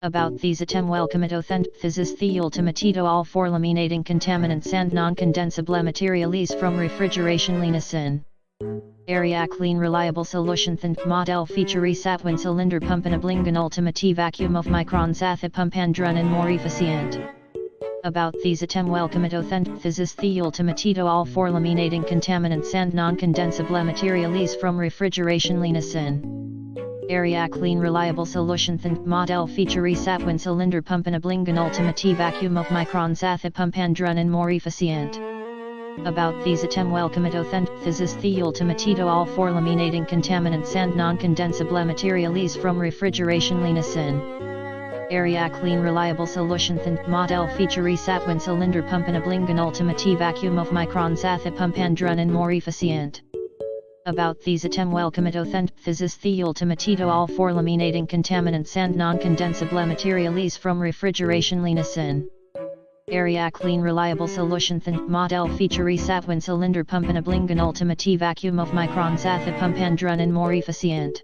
About these item welcome physist the ultimatito all for eliminating contaminants and non-condensable materials from refrigeration linisin. Area clean reliable solution model feature satwin cylinder pump and oblingan ultimate vacuum of microns athe pump and run and more efficient. About these item welcome physist the ultimatito all for eliminating contaminants and non-condensable materials from refrigeration linisin. Area clean reliable solution model feature satwin cylinder pump and oblingan ultimate vacuum of microns athe pump and run and more efficient. About these item welcome physist the ultimatito all for eliminating contaminants and non-condensable materials from refrigeration linisin. Area clean reliable solution model feature satwin cylinder pump and oblingan ultimate vacuum of microns athe pump and run and more efficient. About these item welcome physist the ultimatito all for eliminating contaminants and non-condensable materials from refrigeration linisin. Area clean reliable solution model feature satwin cylinder pump and oblingan ultimate vacuum of microns athe pump and run and more efficient.